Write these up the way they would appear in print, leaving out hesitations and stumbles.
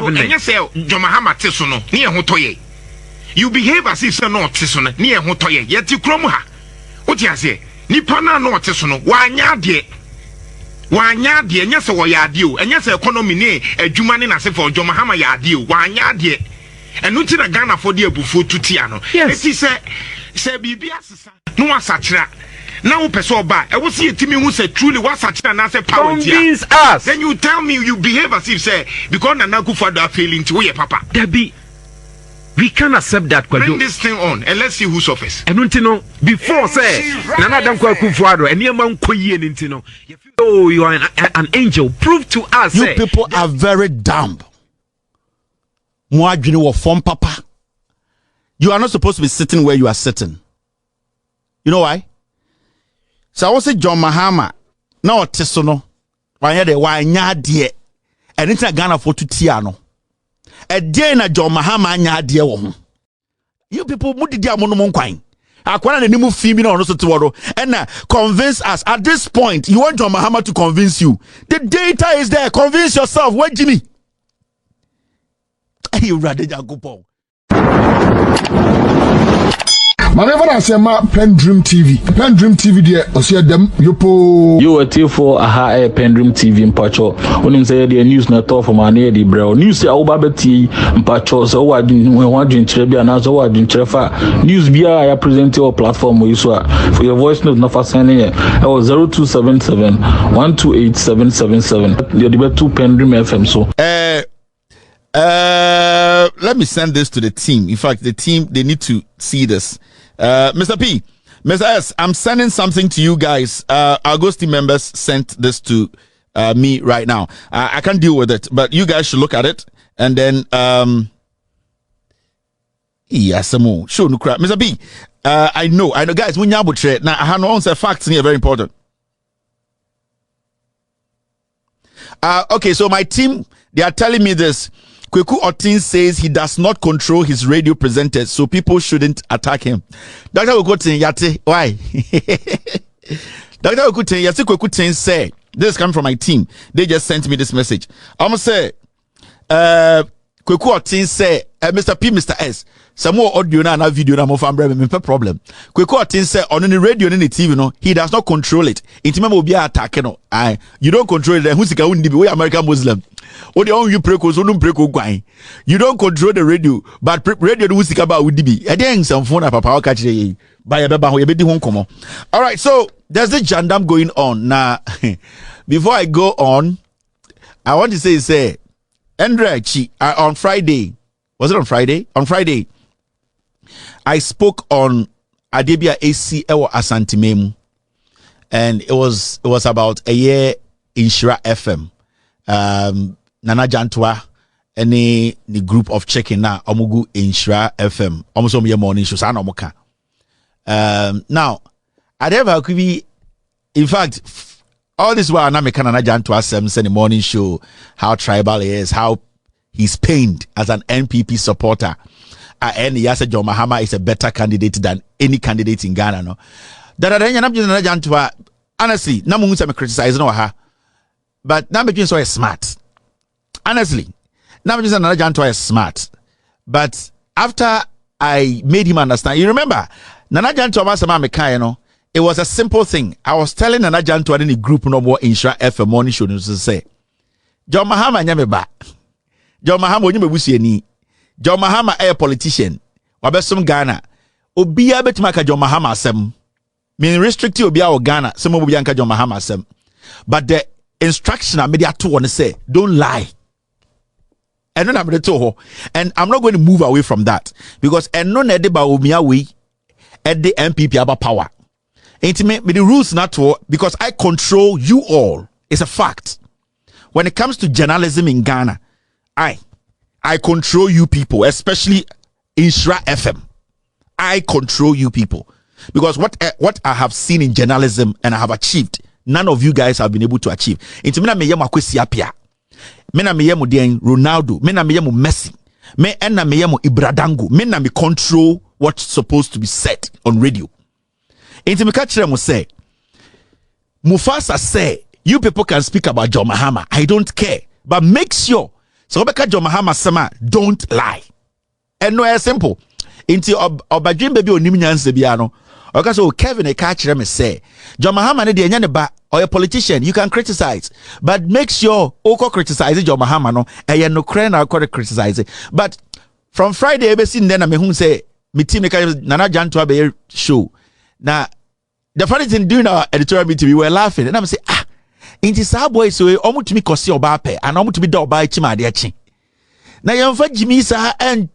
happening? You say John Mahama Tisono, near Hotoye. You behave as if so no Tisono, near Hotoye, yet you cromha. What you say? Nipana no Tisono, why nyadie? Why nyadie? And yes, or yadio, and yes, economy ne, a Jumani as if for John Mahama yadio, why nyadie? And not in a Ghana for dear before to Tiano. Yes, he said, BBS, no one such. Now, Pesoba, I will see a team who said truly what's such an answer power. Convince us. Then you tell me you behave as if say because Nanaku father failing to your papa. Debbie, we can't accept that. Bring this thing on and let's see who suffers. And don't you know before say Nana Dankwa Kufuado and your man Koye Nintino. Oh, you are an angel. Prove to us. You people are very dumb. Mwajini wa form papa. You are not supposed to be sitting where you are sitting. You know why? So I was say John Mahama na otesono wanya de wanya de anything Ghana for to tiano e dey na John Mahama anya de wo ho you people mu didi amono mo nkwan akwana na nimu fi bi na ono so te wodo and na convince us at this point. You want John Mahama to convince you? The data is there. Convince yourself. What Jimmy? You rather Jacopo. Whenever I say my PENDREAM TV there, I see them yopo. You were till for a PENDREAM TV in Pacho. When him say the news not talk for my near the bro. News say our babeti in Pacho. So what when one drink Trebia and so what drink Trefa. News be I present your platform where you saw for your voice note not for sending it. I was 0277 128 777. You're the 2 PENDREAM FM so. Let me send this to the team. In fact, the team, they need to see this. Mr. P, Mr. S, I'm sending something to you guys. Our Ghost team members sent this to me right now. I can't deal with it, but you guys should look at it. And then, yes, some more. Sure, no crap. Mr. B, I know, guys, when you trade now, I have no answer. Facts here very important. Okay, so my team, they are telling me this. Kweku Otin says he does not control his radio presenters, so people shouldn't attack him. Dr. Kweku Yate, why? Dr. Kweku Tin say, this is coming from my team. They just sent me this message. I'm going to say, Kweku Otin say, Mr. P, Mr. S, some more audio na video na mo fambre me problem. Kweku Otin say on the radio and the TV no, he does not control it. Intima mo be attack no. You don't control it. Who sika undi be we American Muslim. O de on you preko so no preko gwan. You don't control the radio, but radio who sika ba udi bi. E dey some phone papa o ka kire ba ye beba ho ye be di ho nkomo. All right, so there's the JANDAM going on. Now before I go on, I want to say Andrea on Friday. Was it on Friday? On Friday, I spoke on Adebia AC Ewo Asantimemu, and it was about a year in Nhyira FM. Nana Jantuah, any the group of checking now Omugu in Nhyira FM. Almost on your morning show. Now, Adebia could be, in fact, all this while Nana Jantuah Sims in the morning show, how tribal he is, how he's pained as an NPP supporter. And he said John Mahama is a better candidate than any candidate in Ghana. No, honestly, namu say me criticize no ha, but now between so is smart. Honestly, now between Nana Jantuah is smart, but after I made him understand, you remember Nana Jantuah was a man no. It was a simple thing. I was telling Nana Jantuah in the group no more Nhyira FM morning show to say John Mahama nyame ba. John Mahama onye mebusu ani. John Mahama a politician. Wabesom Ghana. Obia betima ka John Mahama asem. Mean restrict obia o Ghana. Some obia nka John Mahama asem. But the instruction I made to one say, don't lie. And then I'm and I'm not going to move away from that because and no nede ba omia we at the MPP about power. Intimate with the rules not to because I control you all. It's a fact. When it comes to journalism in Ghana, I control you people, especially in Nhyira FM. I control you people because what I have seen in journalism and I have achieved, none of you guys have been able to achieve. Into me na me yemo Kwesi Appiah, me na me yemo den Ronaldo, me na me yemo Messi, me na me yemo Ibradango, me na me control what's supposed to be said on radio. Into me catch them say, Mufasa say, you people can speak about John Mahama. I don't care, but make sure So obeka John Mahama sema don't lie. And no simple. Into obadwin baby onim nyanse bia no. Okay, so Kevin a catch them say John Mahama ne de nya ne ba or a politician you can criticize but make sure oko criticize John Mahama no e no kra na oko criticize it. But from Friday ebe sin then me hu say me team Nana Jantuah be show. Now the funny thing during our editorial meeting we were laughing and I'm say inti sa boy so omutumi kosi oba pe and omutumi da oba echi ma de echi. Na yemfa Jimmy sa and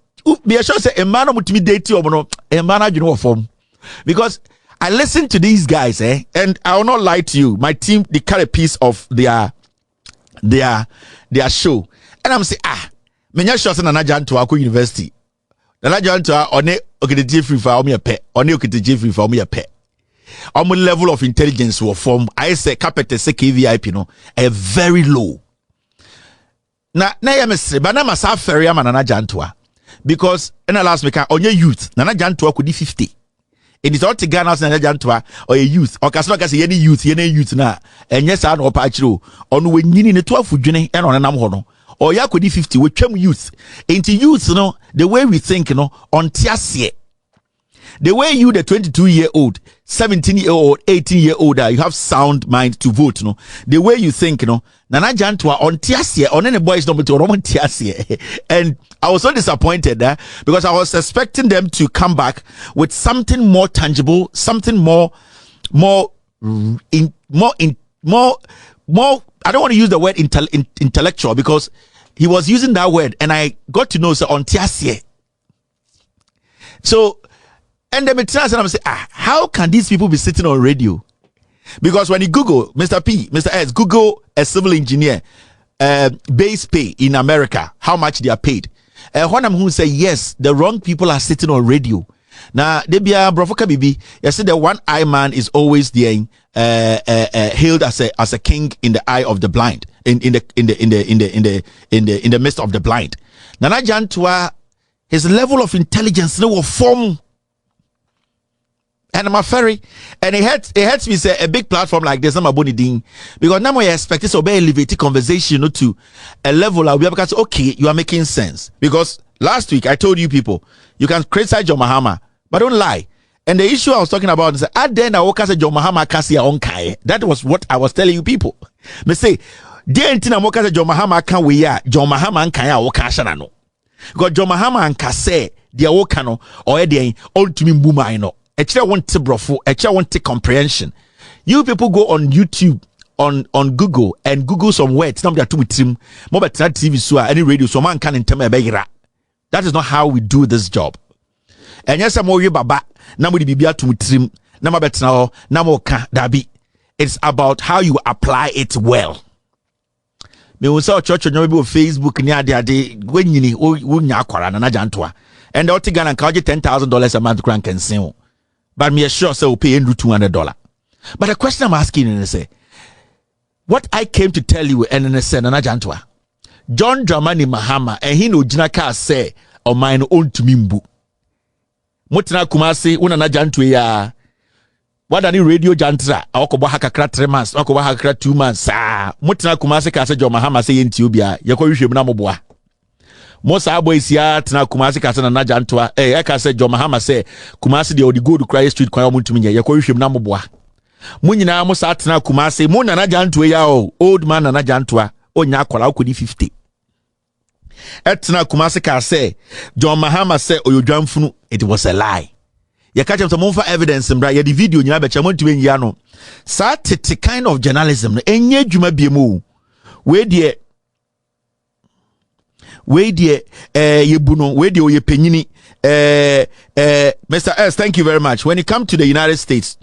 be sure say e man omutumi date omo no e man adwene wo form. Because I listen to these guys, and I will not lie to you. My team, they cut a piece of their show, and I'm saying, menya shots na Jantuah University. Na Jantuah one okete free for me a pet, one okete free for me a pet. On level of intelligence will form. I say carpet say KVIP no, a very low. Na ya mesre, but na masa ferry am na Jantuah because in the last week on your youth, Nana Jantuah could be 50. It is all to Ghana as Jantuah or a youth or Casaka any youth na and yes I know patro on when you need 12 journey and on an amhono or yakudi 50 with chem youth into youth the way we think on tiasie the way you the 22-year-old 17-year-old 18-year-old you have sound mind to vote the way you think Nana Jantuah on tiasie on any boys number to Roman tiasie and I was so disappointed because I was expecting them to come back with something more tangible, something more I don't want to use the word intellectual because he was using that word and I got to know on tiasie. So and then I'm saying, how can these people be sitting on radio? Because when you Google Mr. S, Google a civil engineer base pay in America, how much they are paid. When I'm who say yes, the wrong people are sitting on radio. Now, they be a brofoka bibi. You see, the one-eye man is always there, hailed as a king in the eye of the blind, in the midst of the blind. Nana Jantuah, his level of intelligence, no form. And I'm a ferry, and it hurts me say a big platform like this. I'm a bonny ding because now we expect this to be elevated conversation to a level where we because okay, you are making sense. Because last week I told you people you can criticize John Mahama, but don't lie. And the issue I was talking about is that then I woke up John Mahama kasi on kai. That was what I was telling you people. Me say, dear Ntina woke up John Mahama can we ya John Mahama and kaya woka no. Because John Mahama and kase dia wokano or dia ultimate boomer no. Actually, I want to brofo. Actually, I want to comprehension. You people go on YouTube, on Google, and Google some words. Now, two with him. More better TV, so any radio, so man can intermediate. That is not how we do this job. And yes, I'm more baba. Now we be to trim. Now better now. Now more can dabi. It's about how you apply it well. Me will say church on your Facebook near the when you need unya kwara na Jantuah. And the Otigan and charge $10,000 a month crank and sing. But me sure so pay $200. But the question I'm asking is say, what I came to tell you and I said Nana Jantuah, John Dramani Mahama and he no jinaka say or mine own to mimbu. Mutina kumasi una na Jantuah ya what any radio jantra akobo hakakra 3 months akobo hakakra 2 months mutina kumasi ka say John Mahama say Ethiopia yakọ hwehwem na moboa. Most boys here tena Kumasi kasa na Jantuah eka say John Mahama say Kumasi de go to Christ Street kwa muntumi nya yakọ hwehwem na moboa. Munyina mo sa tena Kumasi mo na Jantuah ya old man na Jantuah onya akwala okodi 50. Etena Kumasi ka say John Mahama say oyodwamfunu it was a lie. Ya catch him some evidence mbra ya the video nyina be chamo ntumi nya no. Sa tete kind of journalism no enye dwuma biemu. We dear yebuno we dear ye penyini Mr. S, thank you very much. When you come to the United States,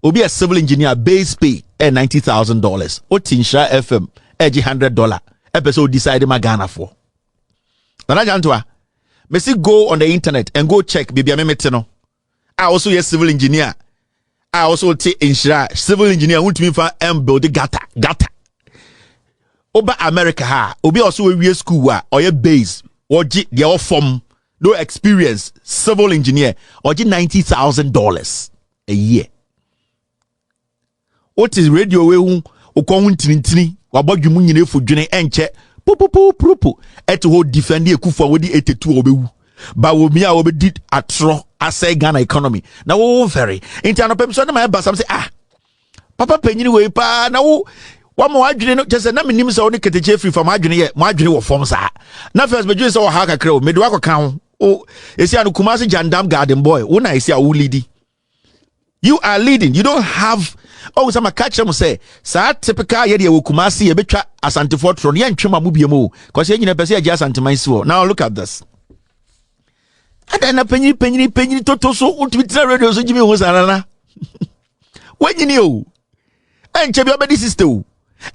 will be a civil engineer base pay $90,000. Otinsha FM $100 episode decided my Ghana for. Nana Jantuah, me see go on the internet and go check baby amemeteno. I also a civil engineer. I also take Nhyira civil engineer who to me for build gata. Oba America ha obi also a school or a base or their form no experience civil engineer or $90,000 a year. What is radio we ukon tintini wabodwumu nyine fodwene enche pupu eto ho defend Ekufuor wodi 82 obewu ba wo mi a obedi atro asay Ghana economy na wo very inti anopem so na my ba sam say papa penyini we pa na wo mo adwene no just na menim say oni keteche free from adwene ye mo adwene wo form sa na first bedwene say wo ha kakra o medu akoka ho o esi anu Kumasi Jandam garden boy wo na esi a wo leading. You are leading. You don't have some catch them say sa typical ye wo Kumasi ye betwa Asante Fortron ye ntwema mu biemu cause ye nyina pese ye Asante Mansuo. Now look at this. Adana penyi toto so utwitira radio so jimi ho sanana. Wanyini o. Enche bi obedi sister o.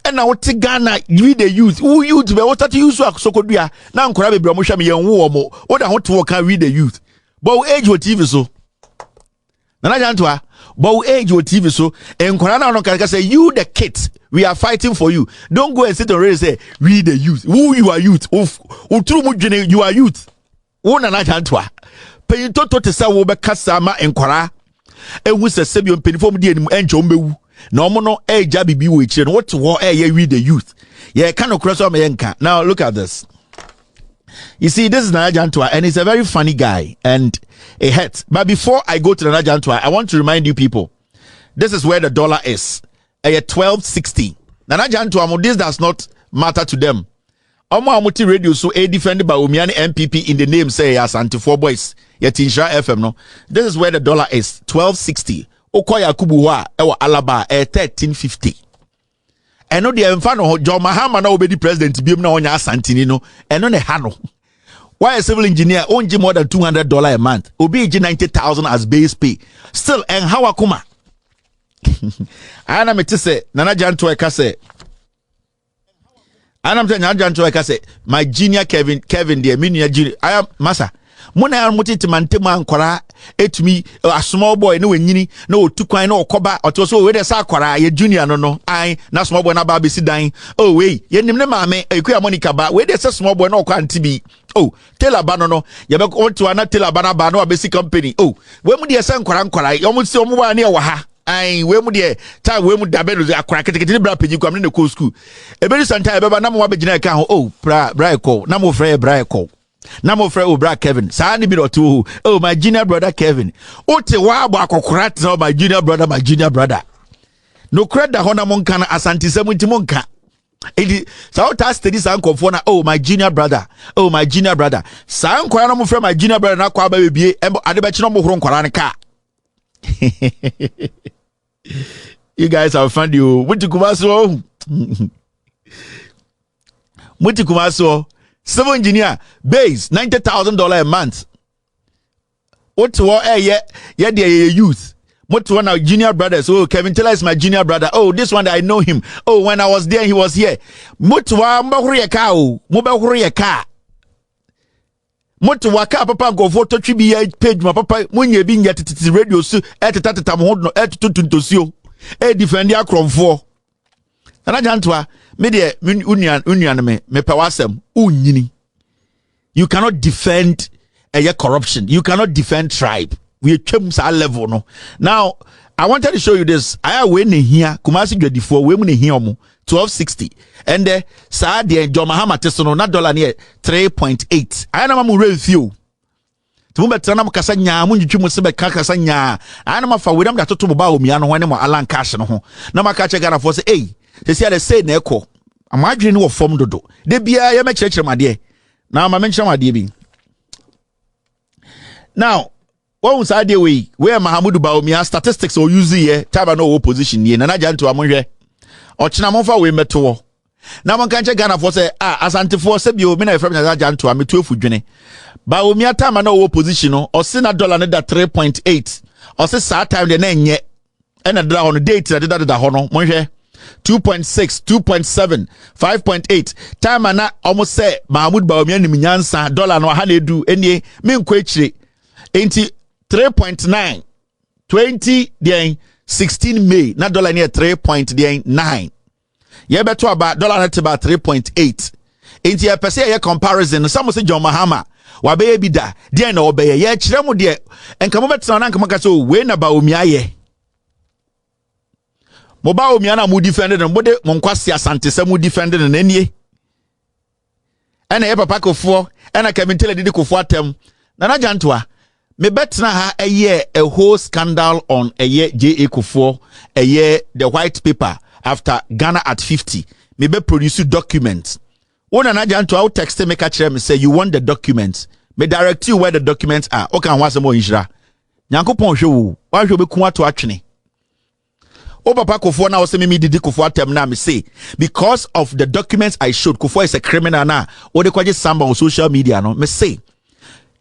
And now what Ghana we the youth who youth be what to use akosokodua na nkora bebre mo hwa me ye wo mo what want to work we the youth but age what TV so Nana Jantuah but age what TV so nkora na no can say you the kids we are fighting for you. Don't go and sit on radio say we the youth who you are youth utru mu dwene you are youth wo Nana Jantuah peyin toto te say wo be kasa ma nkora ehu se sebio penifom die nim encho mbewu no mo no eja bibi wo ekire no what wo we the youth yeah kind of cross on me nka. Now look at this. You see, this is Nana Jantuah and he's a very funny guy and a hurt. But before I go to Nana Jantuah, I want to remind you people, this is where the dollar is at 12.60. Nana Jantuah, this does not matter to them. Omo amuti radio so defended by Umiani MPP in the name say Asante 4 boys yet Nhyira FM no. This is where the dollar is 12.60. Okoya kubuwa ewa alaba 13.50. Eno de emfa no John Mahama na obedi president biem na onya asantini no eno ne ha no. Why a civil engineer only more than $200 a month? Obi 90,000 as base pay. Still en hawa kuma. Ana meti se Nana Jantuah ka se. Ana meti Nana Jantuah ka se my junior Kevin there me junior I am masa. Mona ya mutiti mantema nkwara etumi a small boy no wenyini na otukwan na okoba otoso we de sa akwara ye junior no ai na small boy na ba besi dan oh we ye nim ne maame ekuya Monica ba we de sa small boy na okwa antibi oh Taylor ba no ye be onto na Taylor ba na ba na besi company oh we mu de sa nkwara yo mu se omu ba na ye wa ha ai we mu de ta we mu da be no akwara ketekete bra peji kwam ne ko school e be santa e be ba na mo ba gina ka ho oh bra ko na mo frɛ bra ko na mo frɛ obra Kevin saa ni bi to oh my junior brother Kevin ote wa abo akokora te my junior brother no credit da hona monka na Asante semunti monka edi saa ota study saa nkofo na oh my junior brother saa nkora no mo frɛ my junior brother na kwa ba bebie ade be chi no mo horo nkora ne ka you guys have fun you muti kumaso civil engineer base $90,000 a month. What yeah the youth. What one our junior brothers? Oh, Kevin Taylor is my junior brother. Oh, this one I know him. Oh, when I was there, he was here. Mutwa mbahuri ka. Mutwa ka papa go photo tribi page ma papa munye bi nya titi radio su etata mo no etutuntosio. E defend ya kromfo. Nana Jantuah me de union me pewasem unyini. You cannot defend corruption. You cannot defend tribe. We came to our level no. Now I wanted to show you this. I win here Kumasi 24 we mun here omo 12.60 and the sa de John Mahama tesono na dollar near 3.8. I na mu review. Tumu betana mu kasa nya mu ntwitwi mu se be kasa nya. I na ma fa we dem da toto mo ba omia no ho ne mo alan cash no ho. Na ma ka che Ghana for say eh they say na ekọ amadwene wo fom dodo de bia ye me kyerkyere made na ma menkyere made bi now won sa de we Mahamudu Baumia statistics or use here taba no opposition ye Nana Jantuah monhwe ochina monfa we meto na mon kan che Ghana for say Asante for say bi o me na efrem Nana Jantuah me to afudwene Baumia tama no opposition no o se na dollar ne da 3.8 o se sa time de na enye e na da hono date da hono monhwe 2.6, 2.7, 5.8. Time na almost say Mahmoud Baumia ni minyansa dollar no ha na edu enie me nkwa echire. Enti 3.9 20 then 16 May na dollar near 3.9. Ye beto about dollar na about 3.8. Enti ye pese ye comparison some say John Mahama wa be bi da de na obeye ye kire mu de enka mo beto na nka maka so we na Baumia ye Moba omiana mu defended and bode monkwasi Asante se mu defended and enie and a papa Kofo, and I can tell you the Kofo tem. Nana Jantuah, me bet na ha a year a whole scandal on a year J.A. Kofo, a year the white paper after Ghana at 50. Me be produce documents. When Nana Jantuah out text me catch me say you want the documents. Me direct you where the documents are. Okay, want some more Nhyira. Nyankopon hwe wa hwe be ku ato atwene. O papa Kofo na say me didi Kofo atem na me say because of the documents I showed Kofo is a criminal na o de kwaje samba on social media no me say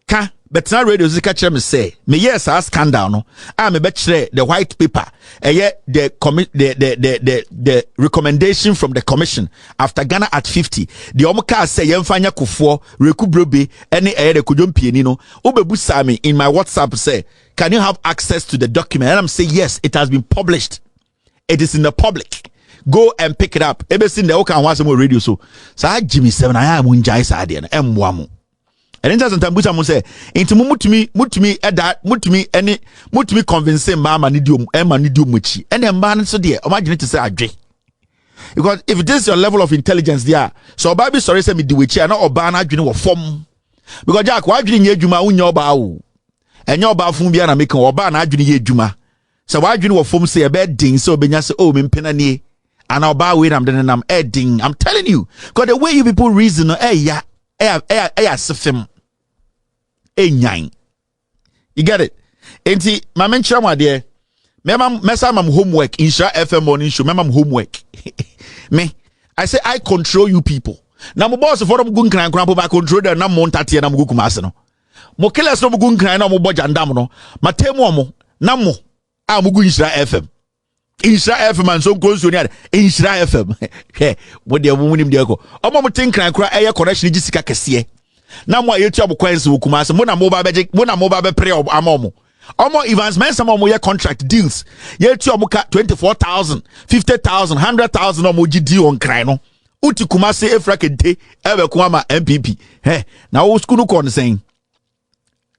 ka betina radio zika kire me say me yes a scandal no me be kire the white paper the recommendation from the commission after Ghana at 50 the omuka say yemfanya Kofo rekubrobe any the kudwompieni no obebusa me in my WhatsApp say can you have access to the document and I'm say yes it has been published. It is in the public. Go and pick it up. Ever seen the Okan was more radio so. Sa Jimmy 7 I am unjai sa de na emwamu. And then sometimes busa mo say into mutumi any mutumi convince mama ni diom ema ni diom muchi. And then man so there imagine to say adwe. Because if this is your level of intelligence there, so Bible sorry say me di wechi na oba na adwene wo fom. Because Jack wa adwene nye adwuma unya oba wo. Enye oba fun bia na make oba na adwene ye adwuma. So why do you know form say a bad ding so benya say oh me penani and I'll buy with I'm adding. I'm telling you, because the way you people reason sefim nyang. You get it? Enti my mention my dear messa mam homework Nhyira FM morning show mam homework. Me I say I control you people. Now my boss for them gun kran kran I control them na montate na mugu kumase no. Mo killers no gun kran na mo bo jandam no. Matemu mo na mo mugu Nhyira FM. Nhyira FM and so close to near Nhyira FM. Hey, what they won him there go. Omo mo tin kran kra air connection gisika kese. Na mo ayetu abokwanse wokumase mo na mobile be pre amomo. Omo events men some omo ye contract deals. Yetu omo 24,000, 50,000, 100,000 omo gidi on kran no. Uti kumase efra kente ebe kuma MPP. Hey, na wo school no kon saying.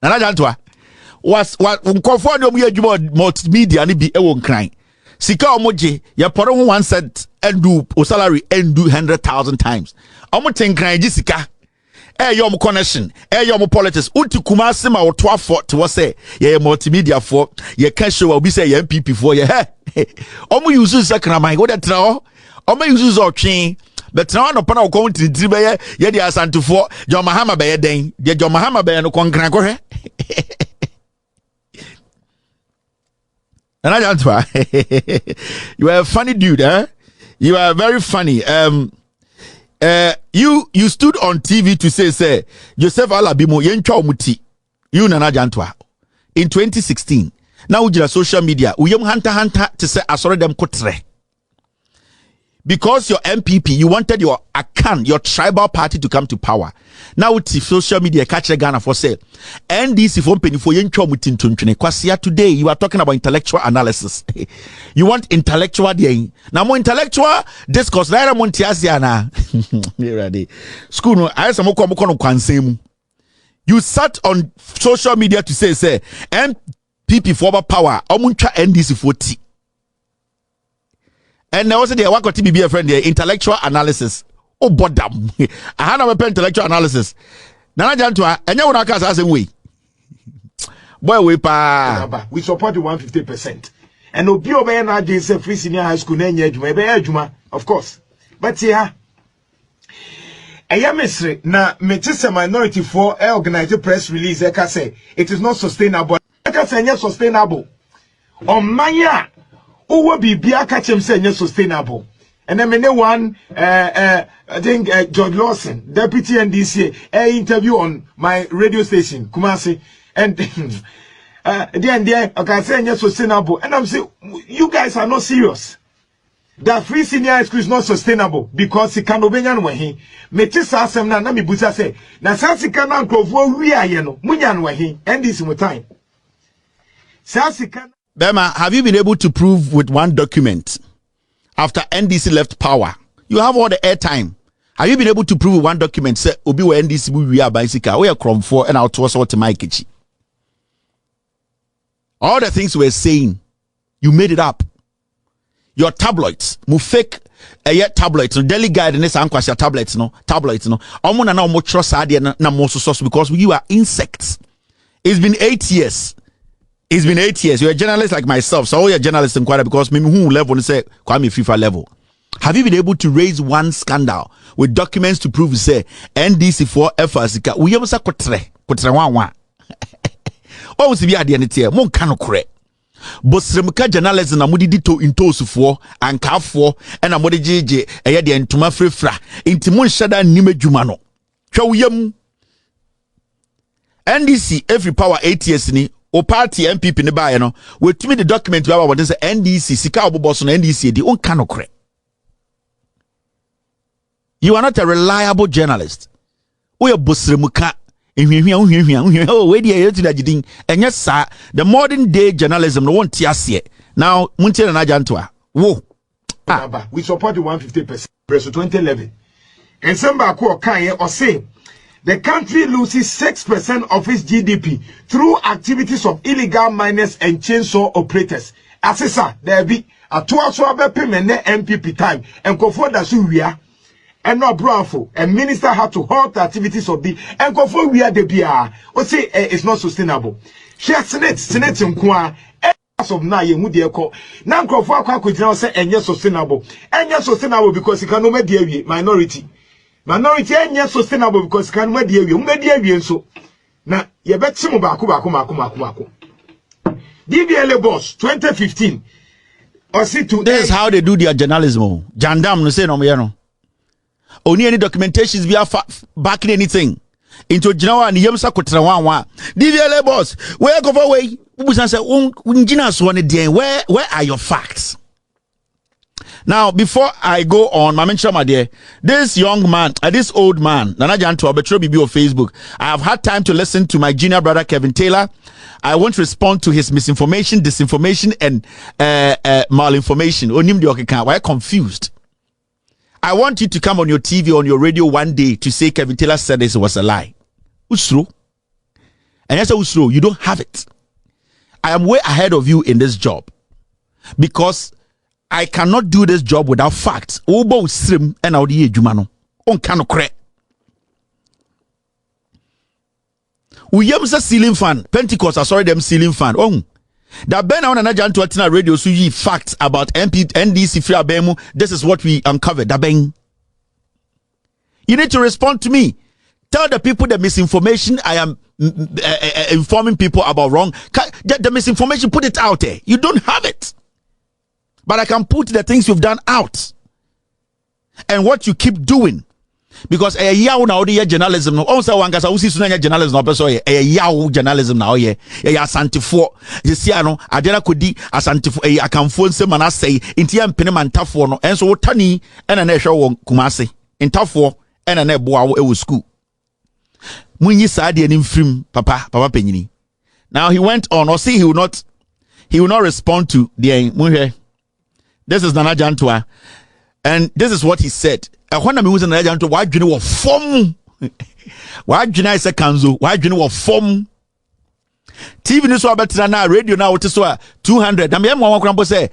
Nana Jantuah was nkofo no mu adwuma multimedia ni bi ewo nkran sika omoje ya poro ho 1 cent and do o salary and do 100,000 times omo tenkran ji sika yom connection yom politics unti kumase ma wo to afo te wo say ye multimedia for ye can show obi say ye MPP for ye omo use sakraman wo that now omo use otwen but now no pana wo come to the be ye dia asantufo John Mahama be ye den de John Mahama be no konkran ko hwe and I Jantuah, you are a funny dude, eh? You are very funny. You stood on TV to say Joseph Alabimo yenchwa muti. You Nana Jantuah in 2016. Now we social media. We hunter to say I saw them kotre. Because your MPP, you wanted your Akan, your tribal party to come to power. Now with social media, catch the Ghana for sale. NDC for penny for yenchwa mutin tunchune. Kwasia today, you are talking about intellectual analysis. You want intellectual day. Now more intellectual discourse. Naira montiasia na. Ready. School no. I some moko kwansemu. You sat on social media to say MPP for power. Omuncha NDC for T. And also the work to be a friend there, intellectual analysis. Oh, bodam. I had a intellectual analysis. Nana Jantuah, and you want to cast us way. Boy, we support the 150%. And Obi Obey na say free senior high school juma, of course. But yeah, Ayamesre na metise minority for organized press release. Say it is not sustainable. Say sustainable. On Maya. Who be catch him saying sustainable. And then one I think George Lawson, deputy NDC, interview on my radio station, Kumasi, and then I can say sustainable. And I'm saying you guys are not serious. That free senior high school is not sustainable because he can't obey when he metis asem na mi busa say na sasika na nkofo wi aye no munyan when he NDC mo time. Sasika Bema, have you been able to prove with one document after NDC left power? You have all the airtime. Have you been able to prove with one document? Say, Obi we NDC we are bicycle. We are crom for and out to us what my kitchen. All the things we're saying, you made it up. your tabloids, mu fake tabloids, no daily guide and this ankwasha tabloids no. Omo na omo trust ade na mo so because you are insects. It's been 8 years. It's been 8 years. You're a journalist like myself, so you're a journalist in Kwara because maybe who level and say Kwame FIFA level. Have you been able to raise one scandal with documents to prove say NDC for FRC? We have kotre wan. What was the idea here? Mon kano kore. Bosremka journalism na mudi dito intosufo ankafo na mudi jeje eye de ntuma frefra inti mon shada nime dwuma no. Hwa uyam NDC every power 8 years ni o party MPP ne bae no we tumi the document we about say NDC sika oboboso no NDC di on kano kore. You are not a reliable journalist. We are bosremuka. Oh, where the the modern day journalism no want to now. Muntia na Jantuah. Whoa. We support the 150% press 2011. And somebody or say the country loses 6% of its GDP through activities of illegal miners and chainsaw operators. Assessor, there be a 2 payment MPP time and confront that we are. And not bravo, and minister had to halt the activities of the and go for we are the BR or say it's not sustainable. Share Senate in Kwa as of now, you would call now go for a now say and yes sustainable because you can no media minority and yes sustainable because you can media so now you bet some baku DBLA boss 2015 or see to this is how they do their journalism. JANDAM no say no me. Only any documentations we are backing anything into Jantuah and Yemsa Kotra Wan. DVLA boss, where go away? Where are your facts? Now, before I go on, my mention, my dear, this young man, this old man, Nana Jantuah, Betro BB on Facebook. I have had time to listen to my junior brother Kevin Taylor. I won't respond to his misinformation, disinformation, and malinformation. Onim de why confused? I want you to come on your TV, on your radio one day to say Kevin Taylor said this was a lie. Usro. And I said, Usro, you don't have it. I am way ahead of you in this job. Because I cannot do this job without facts. Obo srim and audi jumano. On kano kre. Uyamsa ceiling fan. Pentecost, I saw them ceiling fan. Oh. That Ben on another Jantuah radio so ye facts about NDC free abemu. This is what we uncovered. That Ben. You need to respond to me. Tell the people the misinformation I am informing people about wrong. The misinformation, put it out there. You don't have it. But I can put the things you've done out. And what you keep doing. Because a yaw now the journalism no also one kasa usi sunanya journalism no person a yaw journalism now ye asantifo ye sia no adena kodi asantifo akamfo nsem na say ntia mpene mantafo no enso wotani ena na ehwe won kumase ntafo ena na eboa wo e school munyi saade ni mfrim papa penyini. Now he went on or see he will not respond to the munhwe. This is Nana Jantuah and this is what he said. When I was in the Jantuah, why do you know form? Why do you know kanzo? Why do you know form? TV news so better now, radio now what is 200. I mean, one say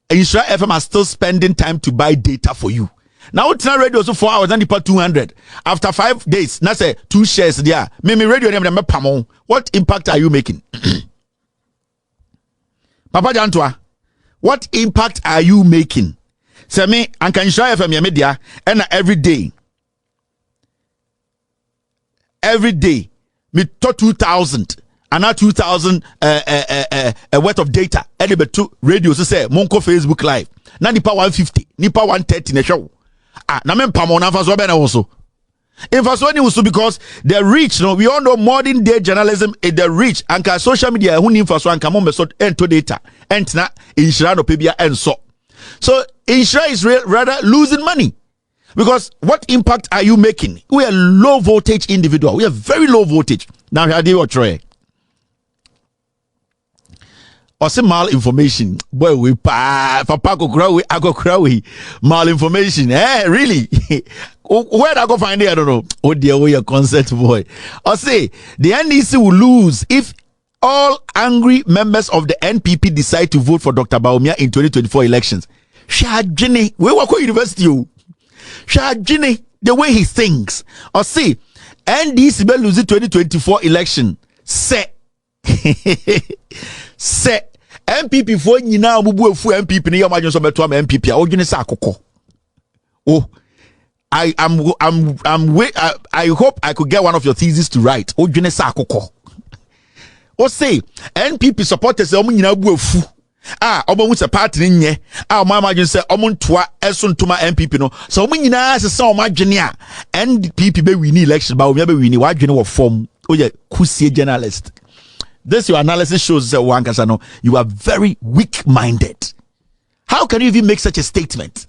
Nhyira FM are still spending time to buy data for you. Now it's not radio so 4 hours and you 200. After 5 days, now say 2 shares there. Maybe radio name pamon. What impact are you making? Papa Jantuah, what impact are you making? Say me and can Nhyira FM media and every day me to 2,000 and now 2,000 worth of data and be two radio so say monko Facebook live na nipa 150 nipa 130 na show na me pamo na faso be na also in faso ni also because the reach no we all know modern day journalism is the reach and social media who ni faso and come so ento data ent na Nhyira no pebia enso. So Nhyira is rather losing money because what impact are you making? We are low voltage individual. We are very low voltage. Now how do you try? Or say malinformation. Boy, we papa go crawy, I go crawy. Malinformation. Really? Where I go find it? I don't know. Oh dear, we a concert boy. Or say the NDC will lose if all angry members of the NPP decide to vote for Dr. Bawumia in 2024 elections. Shadjini, we work at university. Shadjini, the way he thinks. Or see, NDC will lose the 2024 election. Say, MPP for you now, Bubu for MPP, near my just about MPP. Oh, you say Koko. Oh, I hope I could get one of your theses to write. Oh, you say Koko. Oh, say NPP supporters, Omunina omo mu se party nye mama adwen se omo ntoa eso ntoma MPP no so omo nyina se omo adwene a NPP be win election ba omo be win wa adwene wo form oye kusie journalist. This your analysis shows that one kasa no you are very weak minded. How can you even make such a statement?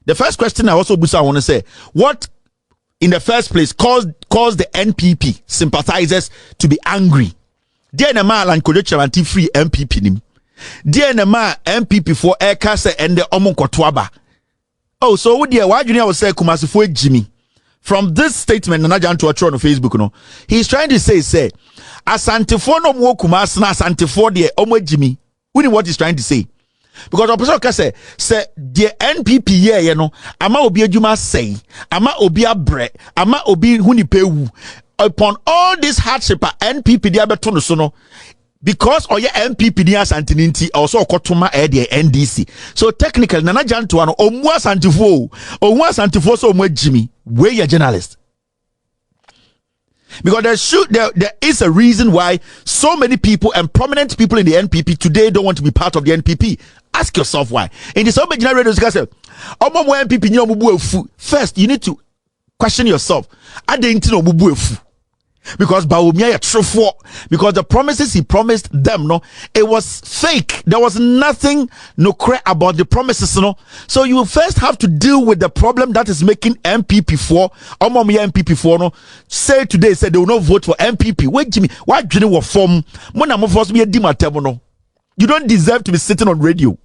The first question I also want to say, what in the first place caused the NPP sympathizers to be angry? Dear Nama and Kojocharanti free MPP nim. Dear Nama MPP for air kase and the Omonkotwaba. Oh, so what dear why junior was say Kumasifo Jimmy? From this statement, Nana Jantuah on Facebook, no, he's trying to say, Asante no mo Kumasna Asante for the Omo Jimmy. What he's trying to say. Because opposite can say the NPP here, you know, ama obi adwuma say, ama obi abre, ama obi huni pewu. Upon all this hardship, NPP dia beto no so no. Because oye MPP dia santininti also okotoma the NDC. So technically Nana Jantuah no omu asantifo so omu Jimmy, where you journalist. Because there is a reason why so many people and prominent people in the NPP today don't want to be part of the NPP. Ask yourself why. In the Sobe General Radio, NPP, first, you need to question yourself. I didn't know because Baumia true for because the promises he promised them, no, it was fake. There was nothing about the promises, no. So you first have to deal with the problem that is making MPP4 MPP4 no say today they will not vote for MPP. Wait, Jimmy, why do you know form? You don't deserve to be sitting on radio.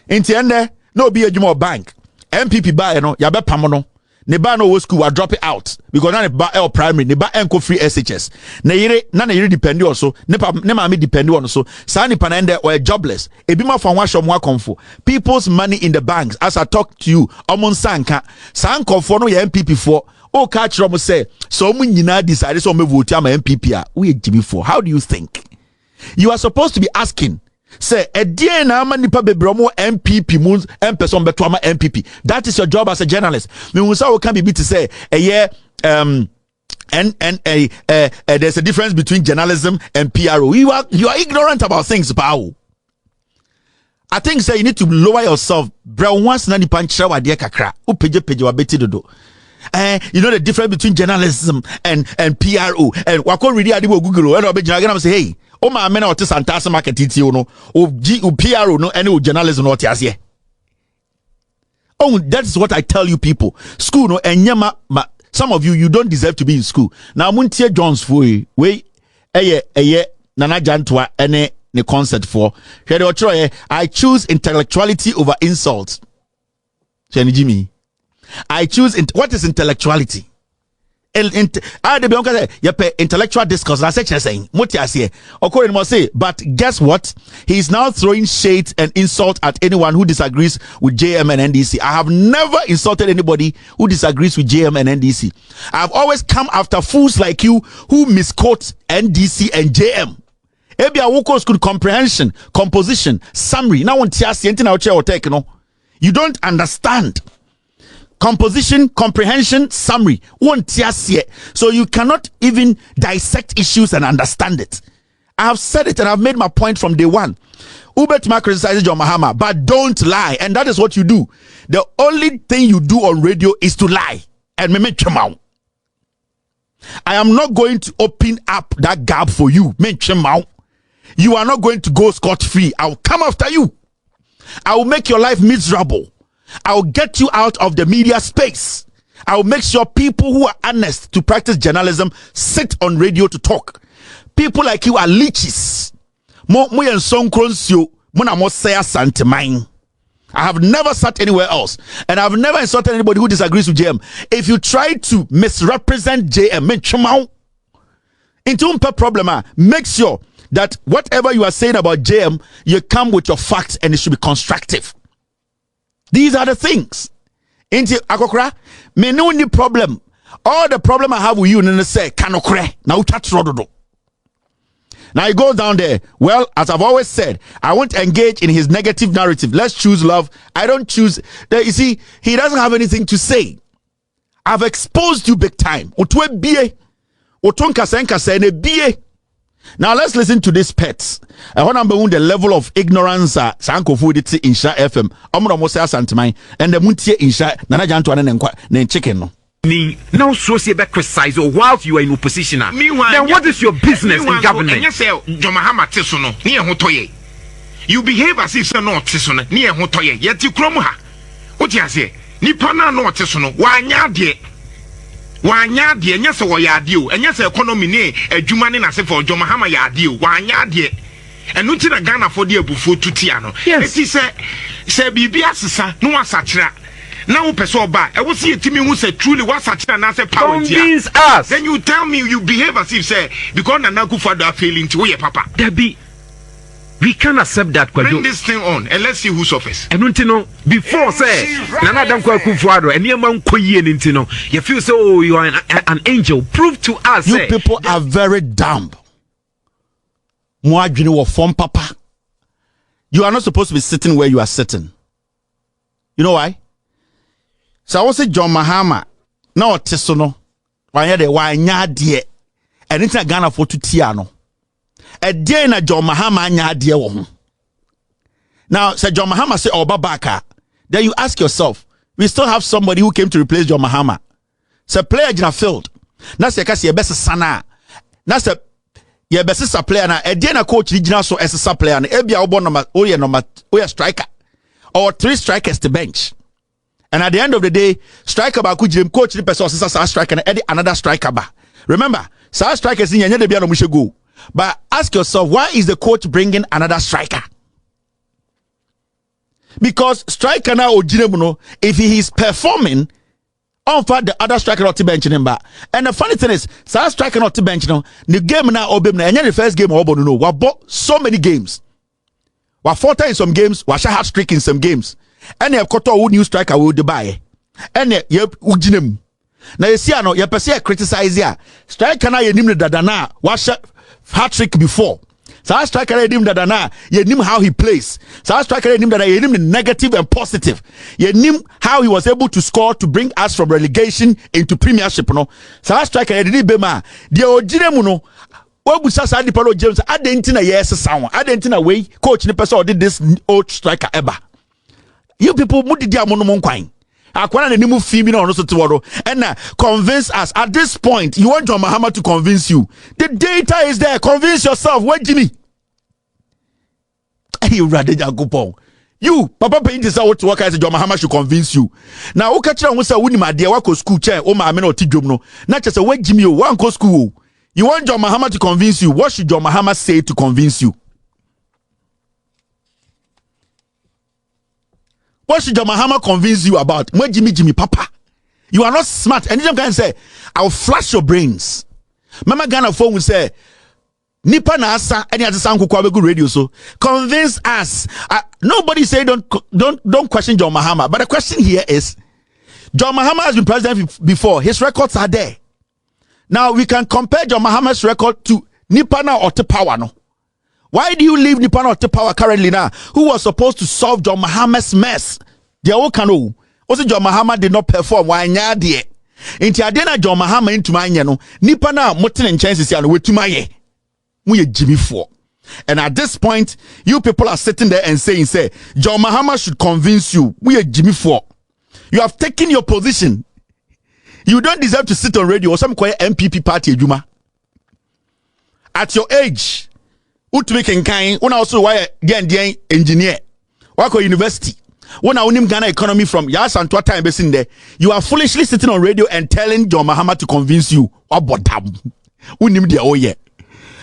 In the end, no be a Jumo bank. MPP buy no yabe pamono. Neba no school will drop it out because na ba L primary neba enko free SHS. Na yire depend also. Ne mama depend on so. Sa ni panende or jobless. Ebi ma fa nwa shomwa konfo. People's money in the banks as I talk to you. Omon sanka. San konfo no ye MPP for. Oh catch rom say so mu nyina decide so me vote am MPP a. We GB for. How do you think? You are supposed to be asking, say, a dear na nipa bebromo MPP moons and person betwama MPP. That is your job as a journalist. Me will can be to say a year there's a difference between journalism and PRO. You are ignorant about things, Pao. I think say you need to lower yourself. Brown once nani panchra wa dia kakra. Upeje wa beti dodo. You know the difference between journalism and PRO. And wako really adibo Google and I'll say, hey, o ma mena o te santasa market iti no o PRO no any journalism no tiasie. Oh, that's what I tell you people. School no enyama some of you don't deserve to be in school. Now muntie Jones for we eye Nana Jantuah ene ne concert for. I choose intellectuality over insult. Jimmy. I choose what is intellectuality? Intellectual discourse. I saying, but guess what? He is now throwing shade and insult at anyone who disagrees with JM and NDC. I have never insulted anybody who disagrees with JM and NDC. I've always come after fools like you who misquote NDC and JM. School comprehension, composition, summary. Now, you don't understand. Composition, comprehension, summary. So you cannot even dissect issues and understand it. I have said it and I've made my point from day one. Ubertima criticizes John Mahama, but don't lie. And that is what you do. The only thing you do on radio is to lie. And I am not going to open up that gap for you. You are not going to go scot-free. I will come after you. I will make your life miserable. I will get you out of the media space. I will make sure people who are honest to practice journalism sit on radio to talk. People like you are leeches. I have never sat anywhere else. And I've never insulted anybody who disagrees with JM. If you try to misrepresent JM, into problem, make sure that whatever you are saying about JM, you come with your facts and it should be constructive. These are the things. Inti akokra, me no any problem. All the problem I have with you, nene say kanokre. Now chat rododo. Now he goes down there. Well, as I've always said, I won't engage in his negative narrative. Let's choose love. I don't choose. You see, he doesn't have anything to say. I've exposed you big time. Now let's listen to these pets. I want to the level of ignorance Sanko food in Nhyira FM. And the muntie Nhyira Nana Jantuah and chicken no. Now so say be criticize whilst you are in opposition. Then what is your business in government? Mahama tesono ni ehun toye. You behave as if no tesono ni ehun toye. Yeti krom ha. Oti ase nipa na no tesono wanya de. Wanya de nya se wo ya de o. Enya se economy ni adwuma ni na se for Mahama ya de o. Wanya de. Enu ti na Ghana for de abufo tutia no. Eti se bibi asesa no asakira. Now, Pesoba, I will see a team who said truly what's such an answer power. Convince us. Then you tell me you behave as if say because Nanaku father failing to your papa. Debbie, we can't accept that. Bring this thing on and let's see who suffers. And Untino, before say Nana Damko Kufuado and Yaman Koyen Intino, you feel so you are an angel. Prove to us. You people are very dumb. Mwajini form papa. You are not supposed to be sitting where you are sitting. You know why? So I was say John Mahama no tesono wanya de wanya de and it's Ghana for to tiano a day na John Mahama anya de wo ho. Now say John Mahama say Obabaka, then you ask yourself, we still have somebody who came to replace John Mahama. Say player in a field na say kasi e best sana na say ye best sa player na a day na coach regional so as sa player na e bia obo number striker or 3 strikers to bench. And at the end of the day, striker ba kujim coach the person sa striker and another striker ba. Remember, sa striker is in the bia no mushe go. But ask yourself, why is the coach bringing another striker? Because striker now ojinemu, if he is performing, on fact the other striker not to bench him ba. And the funny thing is, sa striker not to bench no. The game now obem na the first game obo no. We bought so many games. We fought in some games. We shall have streak in some games. And you got a new striker will buy. And you ujinem. Now you see, I know you perceive criticize ya. Striker na you nim the dadana. Wash hat trick before. So I striker you nim dadana. You nim how he plays. So I striker you nim that you nim the negative and positive. You nim how he was able to score to bring us from relegation into premiership. No. So I striker you didn't be ma. The ujinem no. What was Sasa Dipolo James? I didn't know yes sound. I didn't know way coach the person did this old striker ever. You people mudi dia mono kwine. Akwana na nimu fi mi na ono so teworo. And convince us at this point. You want John Mahama to convince you. The data is there. Convince yourself. What Jimmy? Hey, you papa paint is out to work as John Mahama should convince you. Now okachira wo say woni ma de wako school chair o ma me na otidwom no. Na chese what Jimmy o wan go school. You want John Mahama to convince you. What should John Mahama say to convince you? What should John Mahama convince you about? Jimmy Papa. You are not smart. And you can say, I'll flash your brains. Mama Ghana phone will say, Nipa na asa any other sound kwa good radio so convince us. Nobody say don't question John Mahama. But the question here is, John Mahama has been president before. His records are there. Now we can compare John Mahama's record to Nipa na Ote Power no. Why do you leave Nipa na Ote Power currently now? Who was supposed to solve John Mahama's mess? They all can know. Also John Mahama did not perform. Why nya de? Inti adena John Mahama into my no. Nipa na motin and chances ya no wetumaye. Muye Jimmy for. And at this point, you people are sitting there and saying, say, John Mahama should convince you. Muye Jimmy for. You have taken your position. You don't deserve to sit on radio or some quiet MPP party, Juma. At your age, Utwiken kind, when also why the engineer, Wako University, when I unim Ghana economy from Jantuah time based there, you are foolishly sitting on radio and telling John Mahama to convince you. Unim dia oye.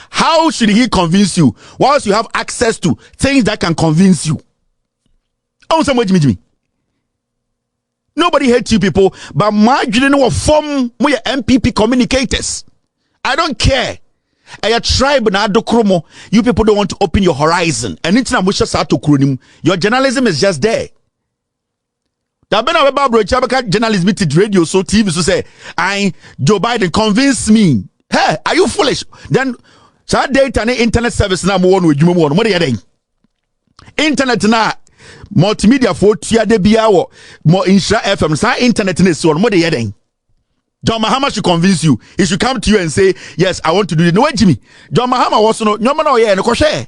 How should he convince you whilst you have access to things that can convince you? Oh, somewhere Jimmy. Nobody hates you people, but my you know form we MPP communicators. I don't care. A tribe na adokromo. You people don't want to open your horizon. And it's na musha sa to kronim. Your journalism is just there. Da bena we babro chabaka journalism to radio so TV so say I Joe Biden convince me. Hey, are you foolish? Then sa data na internet service na mo won adwuma mo mo de internet na multimedia for tia de bia wo mo Nhyira FM sa internet na so mo de yeden. John Mahama should convince you. He should come to you and say, yes, I want to do it. No way, Jimmy. John Mahama was no yeah, no share.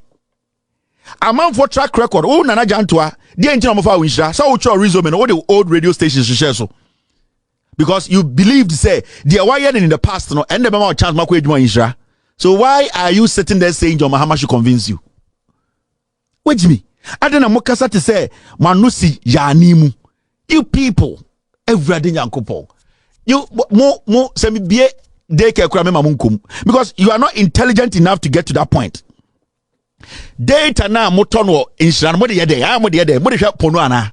A man for track record. Oh, Nana Jantuah. The engine of our Nhyira. So, what's your reason? And all the old radio stations to share so. Because you believed, say, they are wired in the past, no, and the mama chance Marco Nhyira. So, why are you sitting there saying John Mahama should convince you? Wait, Jimmy. I don't know, Mokasa to say, Manusi Yanimu. You people, every day, you more semi be because you are not intelligent enough to get to that point. Data na motono Nhyira mo de yede mo de hwe pono ana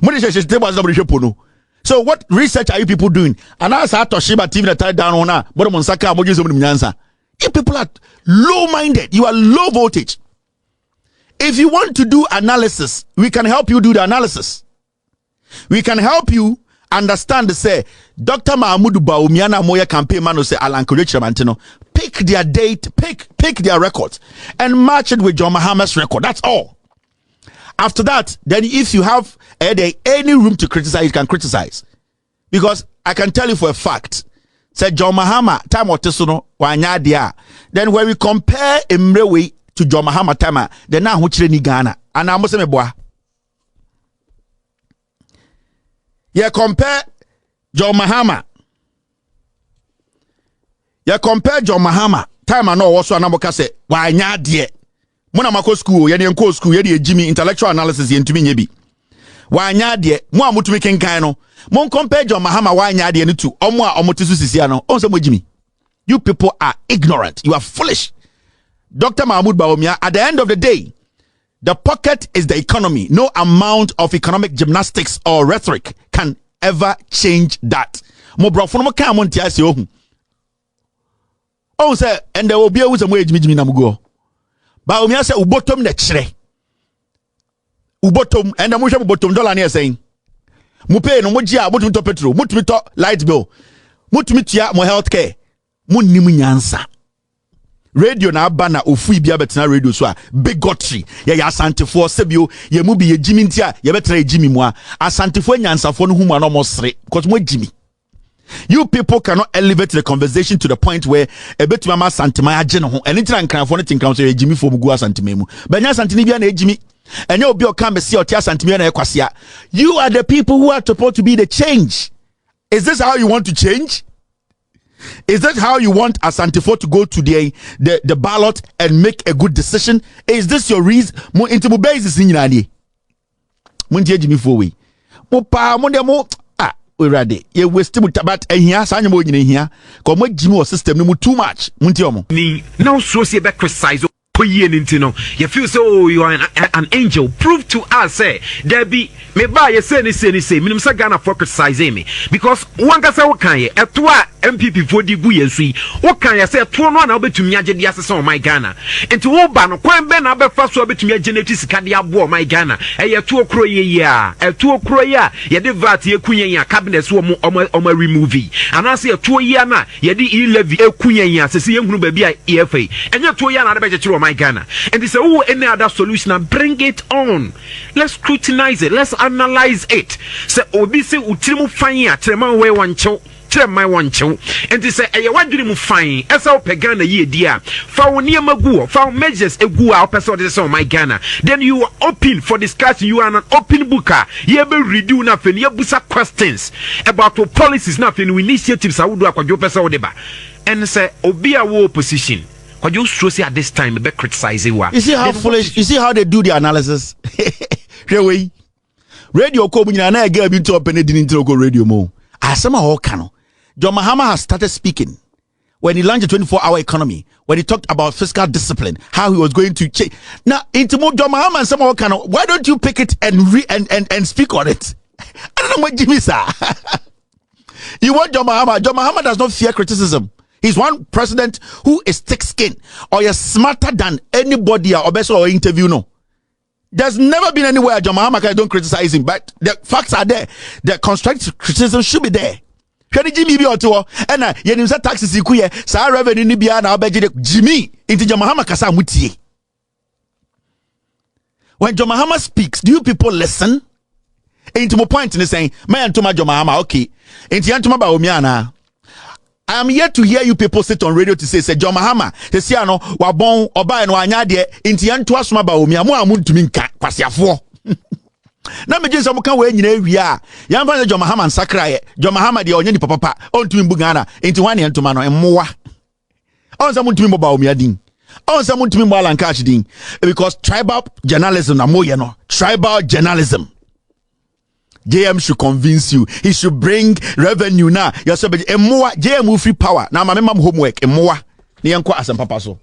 mo de hwe table as no hwe pono. So what research are you people doing? And as I Toshiba TV na tie down on na bodo monsaka mo jeso mo nyansa. You people are low minded. You are low voltage. If you want to do analysis, we can help you do the analysis. We can help you understand say Dr. Mahmoud Baumiana Moya campaign man say Alan Mantino pick their date, pick their records and match it with John Mahama's record. That's all. After that, then if you have any room to criticize, you can criticize. Because I can tell you for a fact, say John Mahama time or tesono wanya dia. Then when we compare Imrewe to John Mahama time, then now who ni Ghana and I'm say me boy. You compare John Mahama. You compare John Mahama. Time I know also anamoka say why nya de. Mona mako school, ye de school, ye de Jimmy intellectual analysis ye ntumi nye bi. Why nya de, mo amutumi kenkan no. Mon compare John Mahama why nya de no to omo a omotisu sisia no. On say mo Jimmy. You people are ignorant. You are foolish. Dr. Mahmoud Bawumia, at the end of the day, the pocket is the economy. No amount of economic gymnastics or rhetoric can ever change that. Mo brofo no kan mo ntia se ohun. Oh say and there will be always a way Jimmy na mugo. Ba omi say ubotom na kire. Ubotom and mo hwe ubotom dollar na saying. Mo pay no mo gi a mo tumi to petrol, mo tumi to light bill. Mo tumi tua mo health care. Mo nim nyansa. Radio na abana ofu bia betena radio so a bigotry ye asantefo sebio ye mu bi ye Jimmy ntia ye betra Jimmy mu a asantefo nyansafo no hu mu no sre because mo Jimmy. You people cannot elevate the conversation to the point where a bit mama santima agye no ho anything cranfo no tinkan so ye Jimmy fo mugu asantima mu banya santini bia na Jimmy enye obi o kan be se o tia santima na ekwasea. You are the people who are supposed to be the change. Is this how you want to change? Is that how you want Asantefo to go to the ballot and make a good decision? Is this your reason? Mo intimu basis in yinade. Mo ntie Jimmy for we. Mo pa mo de mo we ready. Ye waste mu tabat ehia sanya mo nyina ehia. Ko mo Jimmy o system no mu too much. Mo ntie omo. Ni now so se be criticize you feel so you are an angel. Prove to us, say there be me buy you say minimum say Ghana for criticizing me because one can say what can you MPP for the buy and what can you say 2 no na obetumi agye dia sese on my Ghana into wo ba no kwan be na be fa so obetumi generate sika dia bo my Ghana e ye to okro ye ya e to okro ya ye de vat ye kunyen ya cabinet so omo remove and say to ye na ye de e-levy e kunyen ya sese ye hunu ba bia EFA enye to ye na de be kire my Ghana and they say oh any other solution and bring it on. Let's scrutinize it, let's analyze it. Say obi say utirimu fine ya trema we wancho my one chow and they say I want you to fine as our pegana ye dear found near magu found measures a gua or person my Ghana then you are open for discussion. You are an open booker. You will redo nothing. You busa questions about what policies nothing initiatives I would do a person and say obia war position. What you see at this time be criticizing what? You see how foolish, you see how they do the analysis. Really? Radio ko bunyina na get bi to open edin go radio mo. Asema ho kano. John Mahama has started speaking when he launched a 24-hour economy, when he talked about fiscal discipline, how he was going to change. Now, into John Mahama and somehow kind of, why don't you pick it and speak on it? I don't know what Jimmy said. You want John Mahama. John Mahama does not fear criticism. He's one president who is thick-skinned or is smarter than anybody or best or interview. No, there's never been anywhere John Mahama don't criticize him, but the facts are there. The constructive criticism should be there. Jimmy be or and you say taxes ikuye sa revenue ni bia na obeje Jimmy into John Mahama kasa mutie. When John Mahama speaks, do you people listen? Into my point in saying, "Man, to my John Mahama, okay." Into Yantuma ba omiana. I am yet to hear you people sit on radio to say John Mahama, they say no, wabon oba no anya de into Jantuah soma ba omia mo amuntu mi nka kwasiafo. Na me jinsa mo kan we nyina awia. Yan fa John Mahama nsakra ye. John Mahama de onye ni papa ontumi mbu Ghana into wan ye ntoma no emmoa. Onsa muntumi mo ba omia din. Onsa muntumi mo alanka din because tribal journalism na mo ye no. Tribal journalism. JM should convince you. He should bring revenue now. Yes, but more JM free power. Now my mom homework. More. Ni yanko asem papa so.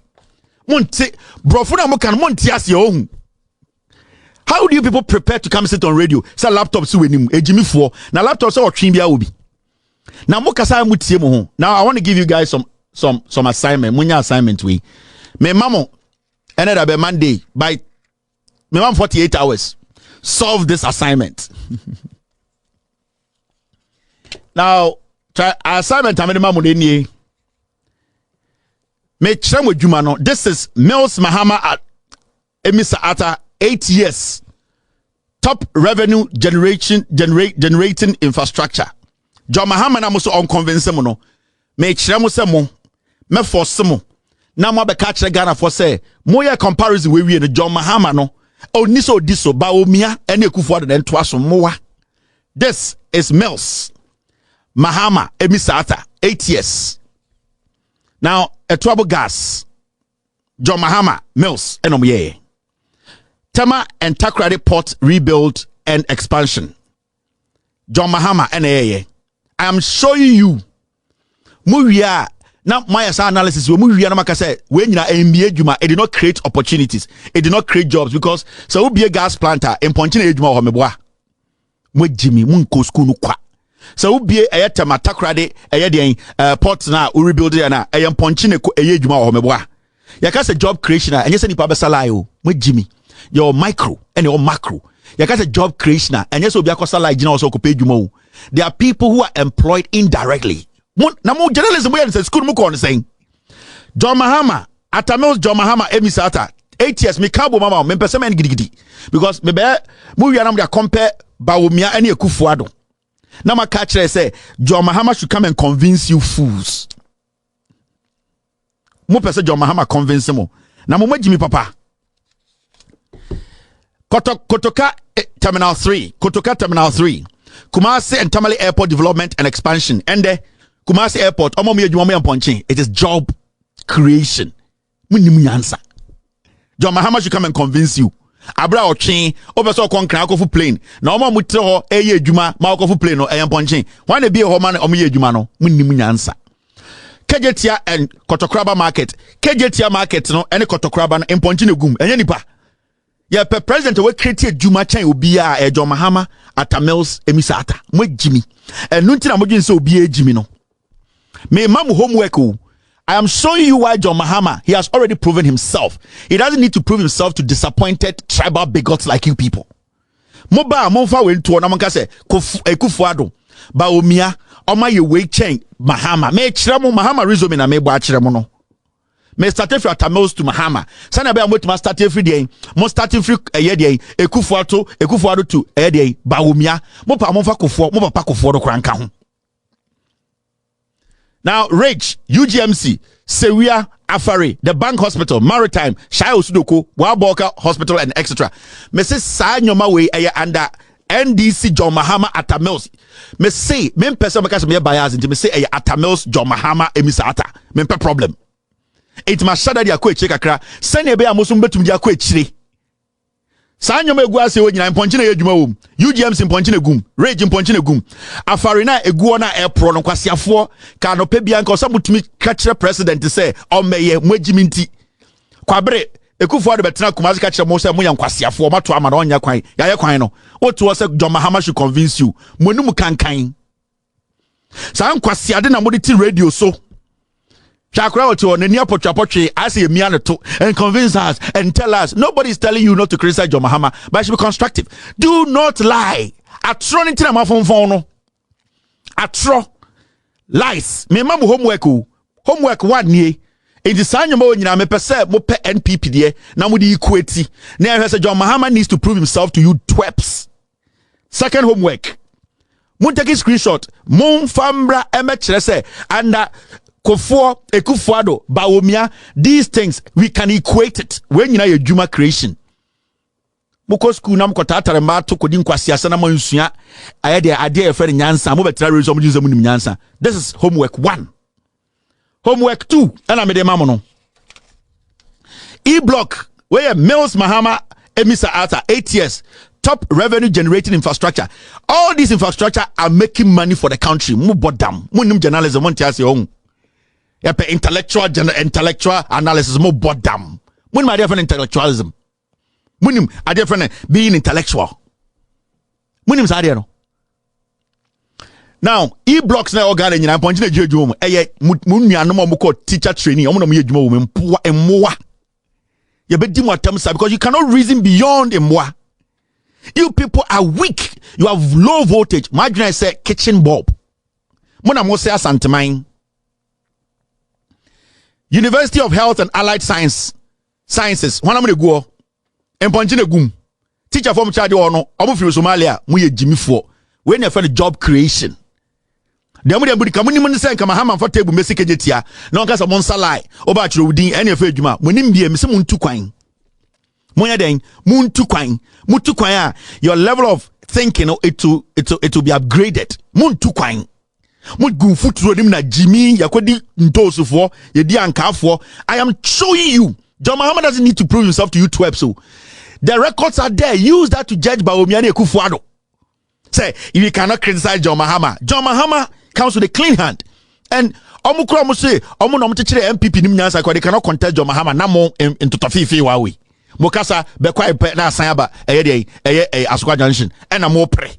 Monte brofuna mo kan monte ase ohun. How do you people prepare to come sit on radio? Say laptop so wenim ejimi fo. Na laptop so otwin bia obi. Na mo kasa mo tie mo ho. Now I want to give you guys some assignment. Munya assignment we. Me mamo ene be Monday by me mam 48 hours. Solve this assignment. Now, try assignment me this is Mills Mahama at Emisa Ata 8 years. Top revenue generating infrastructure. John Mahama na muso unconvince mo no. Me chiremo se mo. Me force mo. Na mo be ka chire Ghana for say mo ye comparison we no John Mahama no. Oh, niso diso ba omia ene ekufuado den toaso mowa. This is Mills Mahama Emisata 8 years. Now a trouble gas John Mahama Mills enomye. Tema and Takrady Port rebuild and expansion. John Mahama ene. I am showing you Muria. Now, my analysis, when we say when you are MBA Juma, it did not create opportunities, it did not create jobs because so be a gas planter in Ponchine Juma or Meboa. Jimmy Munko school qua. So be a yetama Takrady, a port now, we rebuild it and I am Ponchine a Juma or Meboa. Yakasa job creation and yes, any Papa Salayo, with Jimmy, your micro and your macro. Yakasa job creation and yes, will be a Cosala Jina also pay Jumo. There are people who are employed indirectly. Na mo journalism we say school mo ko saying John Mahama Atamils John Mahama Emisata 8 years me kabo mama me pese men gidigidi because me be mo wi anam dey compare Bawumia and Ekufuado na ma catch say John Mahama should come and convince you fools mo pese John Mahama convince mo na mo magimi papa Kotoka Terminal 3 Kumasi and Tamale Airport development and expansion and Kumasi Airport, it is job creation. John Mahama should come and convince you. Abra or chain, over so con crack of plane. No more mutro, a juma, mark of plane or a punching. Why be a woman or me jumano? Answer. Kejetia and Kotokraba market. Kejetia market, no, any Kotokraban and Ponchinugum, and any pa. Yeah, per president we create Juma chain will be a John Mahama at a Mills Emisata. With Jimmy. And Nuntina Mojin so be a Jimmy no. Me mamu homework. I am showing you why John Mahama, he has already proven himself. He doesn't need to prove himself to disappointed tribal bigots like you people. Moba monfa we to na monka se Ekufuado ba omia oma ye we chain Mahama. Me chiramo Mahama resume na me bo achiramo no. Me start free Atamils to Mahama. Sana be am to start free dey. Mo start free eye dey. Ekufuado to eye dey ba omia. Mo pa monfa kofo, mo papa kofo do kranka ho. Now, Rich, UGMC, Sewia, Afari, the Bank Hospital, Maritime, Shai Osudoko, Waboka Hospital, and etc. Mrs. Sanyoma way under NDC John Mahama Atamils. Me say, men person because me bias into me say Atamils John Mahama Emisata. Men problem. It must shada dia kwe chekakra. Sene be amusum betum dia kwe chire. Sanyoma egu ase wonyina mponchine yedwuma wom. UGMC mponchine gum, Rage mponchine gum. Afari na egu na airport no kwasiafo ka no pe bia nka osabutumi ka kire president say omeye mwagimi nti. Kwabre Ekufuado de betena Kumasi ka kire mo say mo yankwasiafo mato ama na onya kwan. Yaye kwan no. Otu say John Mahama should convince you. Monum kankan. Sa nkwasiade na moditi radio so. Chakra to on near Pochapoche, I say Mianato, and convince us and tell us. Nobody is telling you not to criticize John Mahama, but it should be constructive. Do not lie. Atro into my phone. Atro lies. Me mamu homework 1 year. In the sign mo nyina me pese mo pe NPP de na mo di equity. Na I say John Mahama needs to prove himself to you twerps. Second homework. Mo take a screenshot. Mo fambra emekire say under Kofo Ekufuado Bawumia, these things we can equate it when you know your Juma creation. Moko school na mko tatare ma to kodi nkwasiasa na mansua ayede ade e fere nyansa mo betra rezo mo jize mu nim nyansa. This is homework 1. Homework 2 ana me de mamo no. E-block where Mills Mahama Emisa Ata 8 years top revenue generating infrastructure. All these infrastructure are making money for the country. Mu bodam mo nim journalism won tiase on. Yape intellectual analysis mo bodam. Mun ma different intellectualism. Munim a different being intellectual. Munim sa no. Now, e-blocks na organ nyina ponje na djudwo mu. Eye munua no mo ko teacher training. Omo no mo yedwuma wo mpoa emmoa. Ye be di mo atam sa because you cannot reason beyond emmoa. You people are weak. You have low voltage. Imagine I say kitchen bulb. Mona mo say asanteman. University of Health and Allied Sciences. One am go. Emponjine gum. Teacher from charge ono. Omo fi Somalia. Mu ye Jimmy for. When you find job creation. The amu de kamuni mun say nka Mahama for table mesi kejetia. Na onka sa monsa lie. Oba chiro udin ene fa adwuma. Munim bie mesi mun tu kwan. Monya den mun tu kwan. Mutu kwan a your level of thinking it will be upgraded. Mun tu kwan. Mudgun futuro nim na Jimmy yakodi ntosufo yedi ankafo. I am showing you John Mahama doesn't need to prove himself to you twerp. So the records are there. Use that to judge Bawumia Ekufuado. Say if you cannot criticize John Mahama comes with a clean hand. And omukura mo say omo no mtechire MPP nim nyansa kwa they cannot contest John Mahama na mo into tofifi wawe. Mokasa be kwa na asan aba eye Asokwa Junction and mo pre.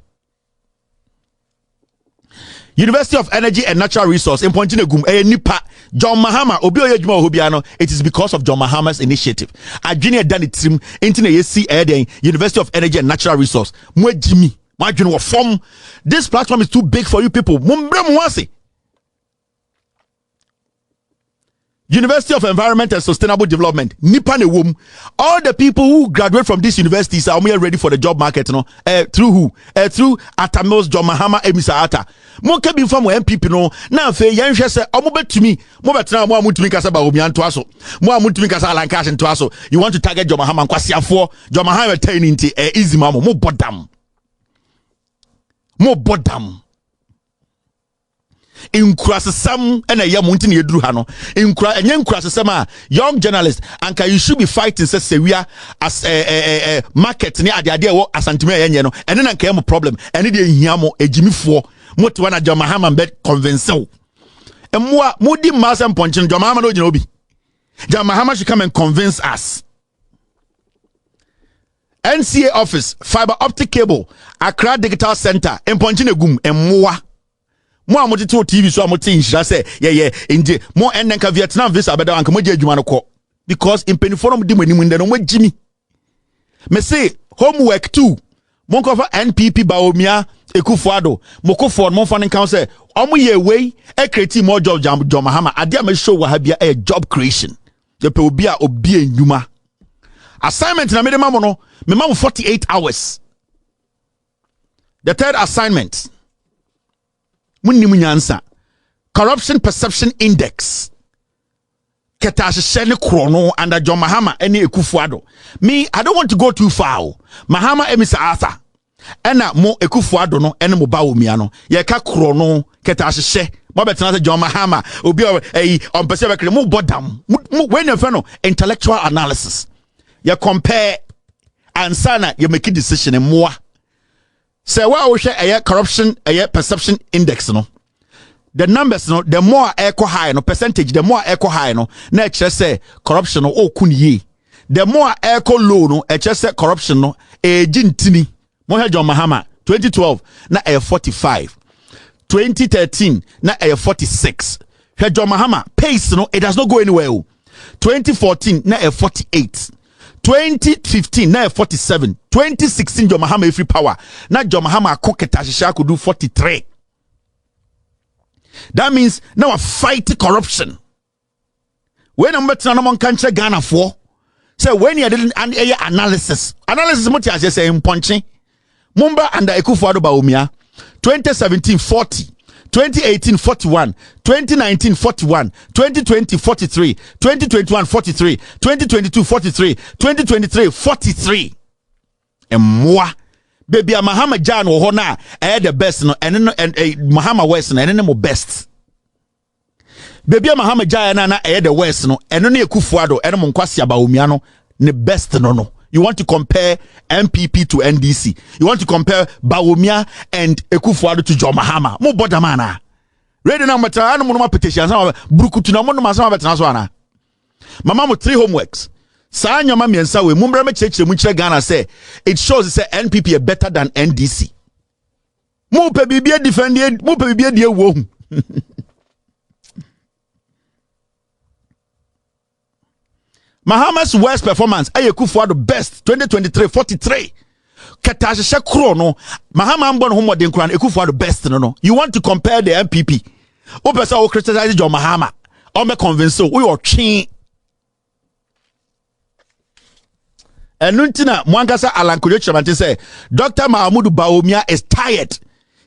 University of Energy and Natural Resource in Pontinegum, Nipa, John Mahama, Obio Yajuma Hobiano, it is because of John Mahama's initiative. A junior done it into the University of Energy and Natural Resource. Mwe Jimmy, my form. This platform is too big for you people. University of Environment and Sustainable Development, Nipa ne wom. All the people who graduate from these universities are ready for the job market, no? Through who? Through Atamils, John Mahama, Emisa Ata. Mo ke bi fam MPP no. Na fe yen hwe se omo betumi, mo betena mo amutumi kasa ba obi anto aso. Mo amutumi kasa alankash nto aso. You want to target John Mahama nkwasiafo. John Mahama retain into easy mamo. Mo bodam. Mo bodam. Inkurasesam ena ye munti ne yeduru ha no enye inkurasesam a young journalist anka you should be fighting say we are as market ne ade wo asantime yenye no ene na nka em problem ene de ehia mo ejimifo motiwa na John Mahama be convince wo emwa mudi masem ponche John Mahama no gina obi John Mahama should come and convince us. NCA office fiber optic cable Accra Digital Center en ponche ne gum emwa mo amoti to TV so amoti Nhyira say yeah nje mo enenka Vietnam visa beda anka mo je adwuma no ko because in penifo di mani mu ndeno mo gimi me say homework 2 mo nkofa NPP Bawumia Ekufuado mo ko for mo fan kan say omo ye wey e create more job John Mahama ade am show wa ha bia a job creation ye pe obi enwuma assignment na me de mamo no me mamo 48 hours. The third assignment Munnimu nyansa corruption perception index ketashene krono under John Mahama any Ekufuado. Me I don't want to go too far. Mahama Emisa Arthur ena mo Ekufuado no ene mo Bawumia no ye ka krono ketashene mo betena John Mahama obi on pese be mo bodam when you no intellectual analysis you compare ansana you make a decision in more. Say what we share corruption perception index no. The numbers no the more echo high no percentage the more echo high no na say corruption no kuniye. The more echo low no say corruption no jintini. Mo John Mahama 2012 na 45. 2013 na 46. John Mahama pace no, it does not go anywhere. 2014 na 48. 2015 na 47. 2016 John Mahama free power. Na John Mahama koketa could do 43. That means now a fight corruption. When I'm better on country Ghana for. So when you did an analysis what you say in punching. Mumba under Akufo-Addo Bawumia 2017 40. 2018 41, 2019 41, 2020 43, 2021 43, 2022 43, 2023 43. And moi, baby, Mahama Jan or Hona, I had the best, no, and Mahama West, and no best. Baby, Mahama Jan, I had the West, no, and only Akufo-Addo, and Monkwasi Bawumia, the best, no. You want to compare MPP to NDC. You want to compare Bawumia and Akufo-Addo to John Mahama. Mo bodamana. Ready now, I don't want petitions. Brukutu na mo no masama betanaswana. Mama mo 3 homeworks. Sa nyama miensa we mumbra me cheche mu kire Ghana say it shows say NPP are better than NDC. Mo pe bibia defend, mo pe bibia die wo. Mahama's worst performance, Akufo-Addo best 2023 43. Katashe kro no. Mahama ambon homo den kran Akufo-Addo best no. You want to compare the MPP? O person o criticize John Mahama. O me convince o you twi. Enuntina Mwankasa Alankujo Chamante say Dr. Mahamudu Bawumia is tired.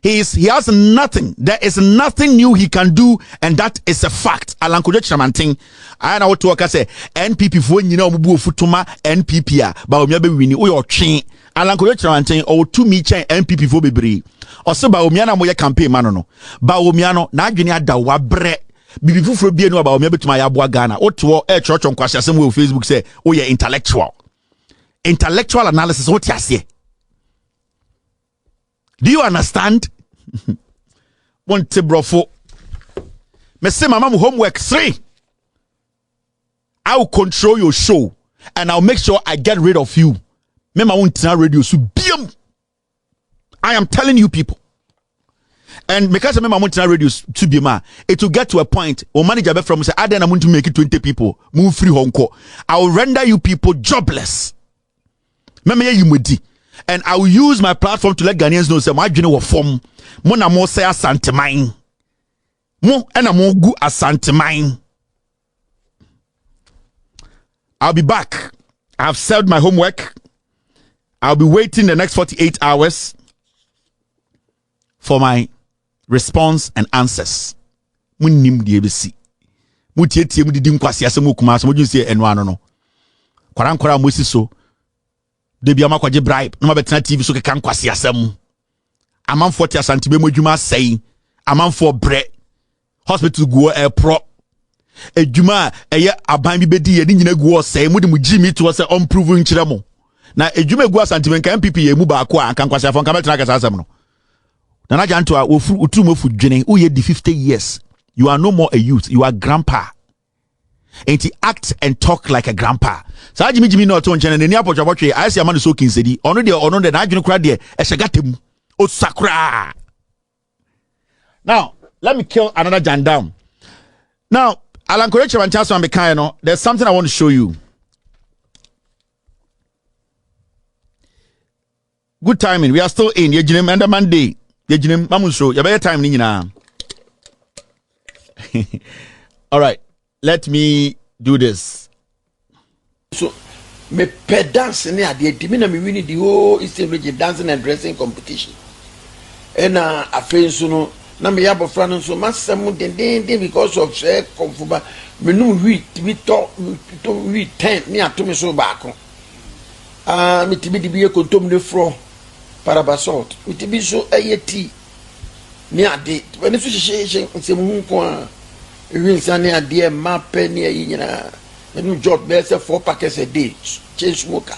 He has nothing. There is nothing new he can do, and that is a fact. Alankujo Chamante. I know what to work say NPP for nyina omubu ofutuma NPP a Bawumia be wini o twi. Alankujo Chamante o to me chen NPP for bebre. O se Bawumia na moye campaign man no. Bawumia no na adwene ada wa bre. Bibi fufuro bie no Bawumia betuma ya boa Ghana. O to e church on kwase asem we Facebook say o ye intellectual. Intellectual analysis what you say. Do you understand? Want to brofo. Me say mama homework 3. I will control your show and I'll make sure I get rid of you. Me ma won't radio so biam. I am telling you people. And because I won't radio to be ma, it will get to a point or manager be from say I then I want to make it 20 people move free Hong Kong. I will render you people jobless. And I will use my platform to let Ghanaians know say my journey will form. Mo na mo say asante mine. Mo and mo gu asante mine. I'll be back. I've served my homework. I'll be waiting the next 48 hours for response and answers. Mo nim die besi. Mo tietie mo didi nkwase asem okuma asem mo jun say enwa no no. Kwara mo si so. Debi amakwaje bribe no mabetena TV so keka nkwase asem amanfo ti asante be modwuma sei amanfo bre hospital guo pro edwuma eye aban bi bedi ye ni nyina guo sei mudi mu gimi to say unproven nkire mo na edwuma guo asante be nka MPP ye mu ba ko anka nkwase afon ka betena kasa asem no na Jantuah ofu utumofu dwene wo ye di 50 years you are no more a youth, you are grandpa. And he act and talk like a grandpa. So Jimmy no to nchene ne ni apotwabotwe I see amano so kinsedi ono de na adwene kra de ehyegatem o sakra. Now let me kill another JANDAM. Now Alan Koreche Wanchaso and Bekai there's something I want to show you. Good timing. We are still in Yejinem and Monday. Yejinem mamu show. Ya better time ni nyina. All right. Let me do this. So, me pe dance ne ade me na me win the whole Eastern Region dancing and dressing competition. And afenso no na me yabofra no so masam den because of say konfuba me no we to 10 ni ato me so baako. Me tibi di biye kontom ne fro parabasalt. Me tibi so ayeti ni ade. When so hye nsem nko even Sunday a dear ma penny a year, and job bears 4 packets a day, change smoker.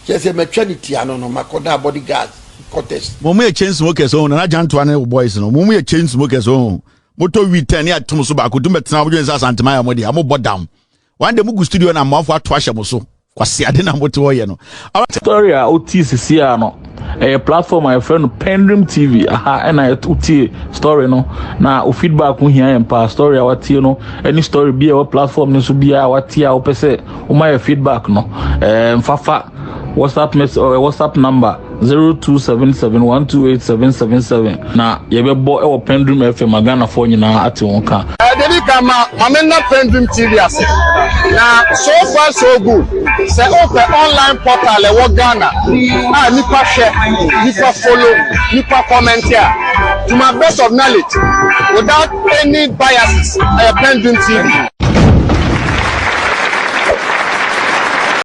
Just a maternity, I don't know, Makoda bodyguard contest. Mummy chain smokers own, and I Jantuah boys, no, Mummy chain smokers own. Moto we 10 year Tomosuba could do better now, as Antimaya Modi, I'm about down. One day Mugu studio and I'm off what Twasha Moso. Quasi I didn't know what to know. Story, Otis, Siano. a platform I friend PENDREAM TV and I uti story no na feedback we hear and story our tea no any story be our platform no so be our tea our pese my feedback no fafa WhatsApp message or WhatsApp number 0277128777 na yebebo e wo PENDREAM FM Ghana for nyina ate won ka Debi kama mamena PENDREAM TV ase na so far so good say open online portal e wo Ghana nipa share nipa follow nipa comment here to my best of knowledge without any biases PENDREAM TV